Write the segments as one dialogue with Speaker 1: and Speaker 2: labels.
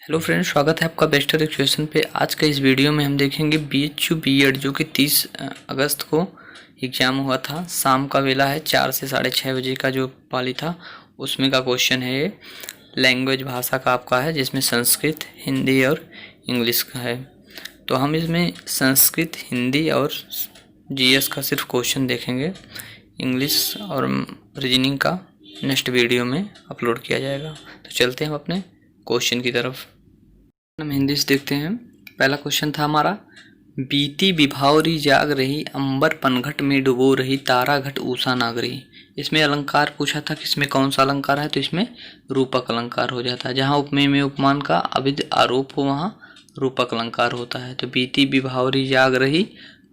Speaker 1: Hello friends, स्वागत है आपका बेस्टर एजुकेशन पे। आज का इस वीडियो में हम देखेंगे बीएचयू बीएड जो कि 30 अगस्त को एग्ज़ाम हुआ था। शाम का वेला है, 4 से 6:30 बजे का जो पाली था उसमें का क्वेश्चन है। ये लैंग्वेज भाषा का आपका है, जिसमें संस्कृत, हिंदी और इंग्लिश का है। तो हम इसमें संस्कृत, हिंदी और जीएस का सिर्फ क्वेश्चन देखेंगे। इंग्लिश और रीजनिंग का नेक्स्ट वीडियो में अपलोड किया जाएगा। तो चलते हैं हम अपने क्वेश्चन की तरफ। हम हिंदी से देखते हैं। पहला क्वेश्चन था हमारा, बीती विभावरी जाग रही, अंबर पनघट में डुबो रही, तारा घट ऊषा नागरी। इसमें अलंकार पूछा था, किसमें कौन सा अलंकार है, तो इसमें रूपक अलंकार हो जाता है। जहाँ उपमेय में उपमान का अविध आरोप हो वहाँ रूपक अलंकार होता है। तो बीती विभावरी जाग रही,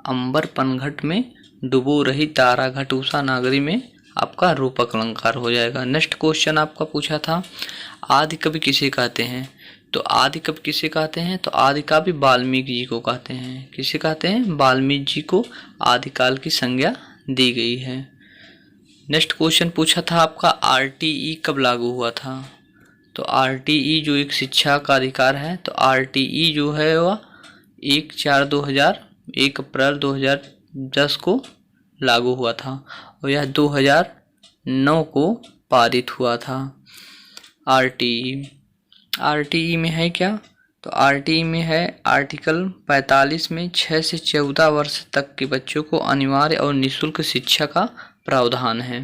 Speaker 1: अंबर पनघट में डुबो रही, तारा घट ऊषा नागरी में आपका रूपक अलंकार हो जाएगा। नेक्स्ट क्वेश्चन आपका पूछा था, आदि कवि किसे कहते हैं, तो आदि कवि किसे कहते हैं, तो आदि कवि वाल्मीकि जी को कहते हैं। किसे कहते हैं, वाल्मीकि जी को आदिकाल की संज्ञा दी गई है। नेक्स्ट क्वेश्चन पूछा था आपका, आरटीई कब लागू हुआ था, तो आरटीई जो एक शिक्षा का अधिकार है, तो आरटीई जो है वह 1 अप्रैल 2010 को लागू हुआ था और यह 2009 को पारित हुआ था। आरटीई में है क्या, तो आरटीई में है आर्टिकल 45 में 6 से 14 वर्ष तक के बच्चों को अनिवार्य और निःशुल्क शिक्षा का प्रावधान है।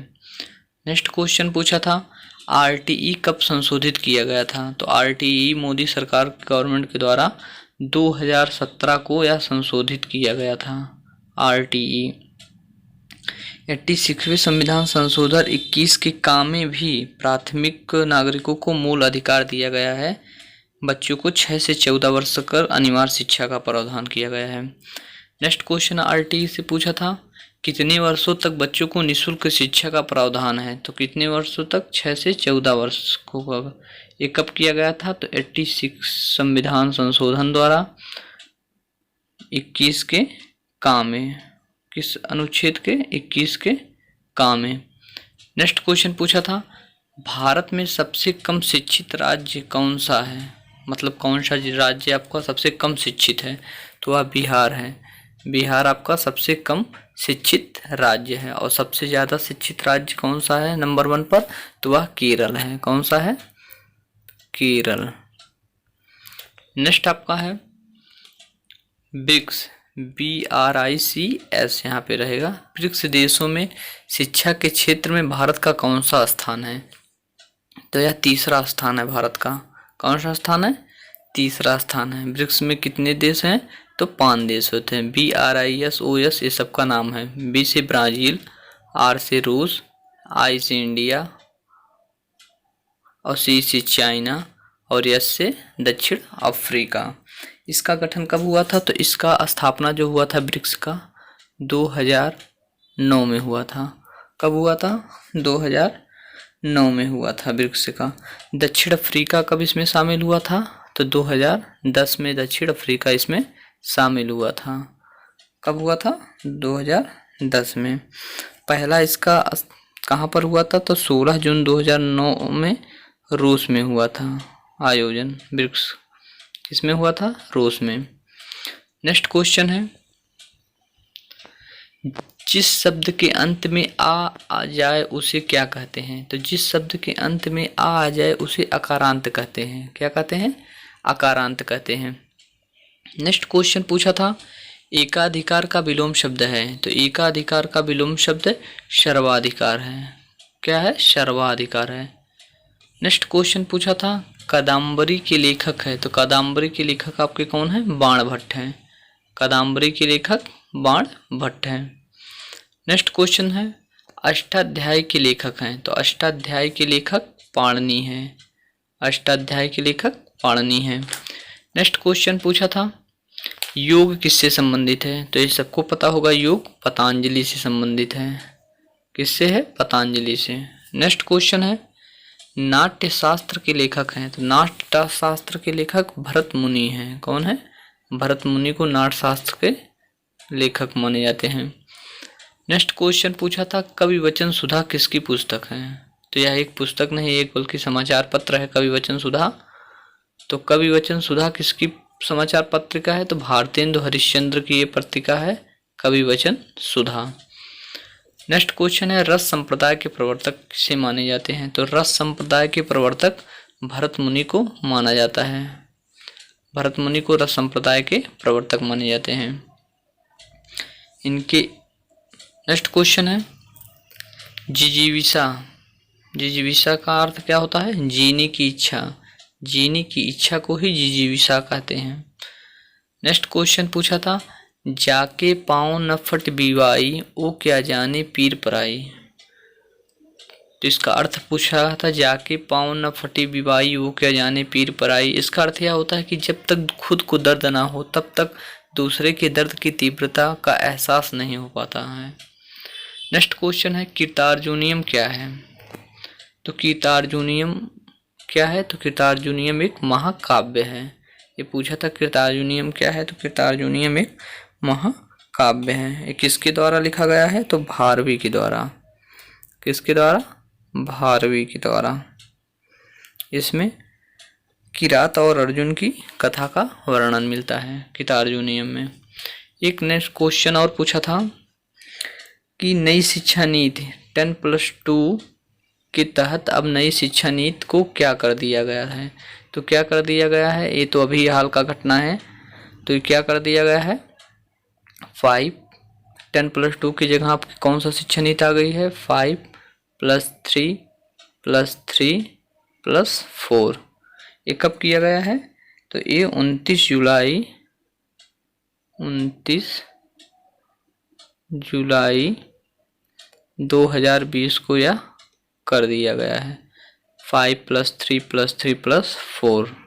Speaker 1: नेक्स्ट क्वेश्चन पूछा था, आरटीई कब संशोधित किया गया था, तो आरटीई मोदी सरकार गवर्नमेंट के द्वारा 2017 को यह संशोधित किया गया था। आरटीई 86वें संविधान संशोधन 21 के काम में भी प्राथमिक नागरिकों को मूल अधिकार दिया गया है। बच्चों को 6 से 14 वर्ष तक अनिवार्य शिक्षा का प्रावधान किया गया है। नेक्स्ट क्वेश्चन आरटीई से पूछा था, कितने वर्षों तक बच्चों को निःशुल्क शिक्षा का प्रावधान है, तो कितने वर्षों तक, 6 से 14 वर्ष को। ये कब किया गया था, तो 86 संविधान संशोधन द्वारा 21 के काम में, किस अनुच्छेद के, 21 के काम में। नेक्स्ट क्वेश्चन पूछा था, भारत में सबसे कम शिक्षित राज्य कौन सा है, मतलब कौन सा राज्य आपका सबसे कम शिक्षित है, तो वह बिहार है। बिहार आपका सबसे कम शिक्षित राज्य है। और सबसे ज़्यादा शिक्षित राज्य कौन सा है नंबर 1 पर, तो वह केरल है। कौन सा है, केरल। नेक्स्ट आपका है ब्रिक्स, BRICS यहाँ पे रहेगा। ब्रिक्स देशों में शिक्षा के क्षेत्र में भारत का कौन सा स्थान है, तो यह तीसरा स्थान है भारत का। कौन सा स्थान है, तीसरा स्थान है। ब्रिक्स में कितने देश हैं, तो 5 देश होते हैं। BRICS ये सबका नाम है। B से ब्राज़ील, R से रूस, I से इंडिया और C से चाइना और S से दक्षिण अफ्रीका। इसका गठन कब हुआ था, तो इसका स्थापना जो हुआ था ब्रिक्स का 2009 में हुआ था। कब हुआ था, 2009 में हुआ था ब्रिक्स का। दक्षिण अफ्रीका कब इसमें शामिल हुआ था, तो 2010 में दक्षिण अफ्रीका इसमें शामिल हुआ था। कब हुआ था, 2010 में। पहला इसका कहाँ पर हुआ था, तो 16 जून 2009 में रूस में हुआ था आयोजन। ब्रिक्स किसमें हुआ था, रूस में। नेक्स्ट क्वेश्चन है, जिस शब्द के अंत में आ जाए उसे क्या कहते हैं, तो जिस शब्द के अंत में आ जाए उसे अकारांत कहते हैं। क्या कहते हैं, अकारांत कहते हैं। नेक्स्ट क्वेश्चन पूछा था, एकाधिकार का विलोम शब्द है, तो एकाधिकार का विलोम शब्द सर्वाधिकार है। क्या है, सर्वाधिकार है। नेक्स्ट क्वेश्चन पूछा था, कादम्बरी के लेखक है, तो कादम्बरी के लेखक आपके कौन है, बाण भट्ट हैं। कादम्बरी के लेखक बाण भट्ट हैं। नेक्स्ट क्वेश्चन है, अष्टाध्याय के लेखक हैं, तो अष्टाध्याय के लेखक पाणिनि हैं। अष्टाध्याय के लेखक पाणिनि हैं। नेक्स्ट क्वेश्चन पूछा था, योग किससे संबंधित है, तो ये सबको पता होगा, योग पतंजलि से संबंधित है। किससे है, पतंजलि से। नेक्स्ट क्वेश्चन है, नाट्य शास्त्र के लेखक हैं, तो नाट्य शास्त्र के लेखक भरत मुनि हैं। कौन है, भरत मुनि को नाट्य शास्त्र के लेखक माने जाते हैं। नेक्स्ट क्वेश्चन पूछा था, कवि वचन सुधा किसकी पुस्तक है, तो यह एक पुस्तक नहीं, एक बल्कि समाचार पत्र है कवि वचन सुधा। तो कवि वचन सुधा किसकी समाचार पत्रिका है? तो भारतेंदु हरिश्चंद्र की ये पत्रिका है कवि वचन सुधा। नेक्स्ट क्वेश्चन है, रस संप्रदाय के प्रवर्तक किसे माने जाते हैं? तो रस संप्रदाय के प्रवर्तक भरत मुनि को माना जाता है। भरत मुनि को रस संप्रदाय के प्रवर्तक माने जाते हैं इनके। नेक्स्ट क्वेश्चन है, जिजीविषा। जिजीविषा का अर्थ क्या होता है? जीने की इच्छा। जीने की इच्छा को ही जिजीविषा कहते हैं। नेक्स्ट क्वेश्चन पूछा था, जाके पाँव न फट बीवाई, ओ क्या जाने पीर पराई। तो इसका अर्थ पूछा था, जाके पाँव न फटी बीवाई, वो क्या जाने पीर पराई। इसका अर्थ यह होता है कि जब तक खुद को दर्द ना हो तब तक दूसरे के दर्द की तीव्रता का एहसास नहीं हो पाता है। नेक्स्ट क्वेश्चन है, कीर्तार्जुनीयम क्या है? तो कीर्तार्जुनीयम क्या है? तो कीर्तार्जुनीयम एक महाकाव्य है। ये पूछा था कीर्तार्जुनीयम क्या है? तो कीर्तार्जुनीयम एक महाकाव्य है। ये किसके द्वारा लिखा गया है? तो भारवी के द्वारा। किसके द्वारा? भारवी के द्वारा। इसमें किरात और अर्जुन की कथा का वर्णन मिलता है कीर्तार्जुनीयम में। एक नेक्स्ट क्वेश्चन और पूछा था कि नई शिक्षा नीति 10+2 के तहत अब नई शिक्षा नीति को क्या कर दिया गया है? तो क्या कर दिया गया है? ये तो अभी हाल का घटना है। तो ये क्या कर दिया गया है? 10+2 की जगह आपकी कौन सा शिक्षा नीति आ गई है? 5+3+3+4। ये कब किया गया है? तो ये 29 जुलाई 2020 को यह कर दिया गया है। 5+3+3+4।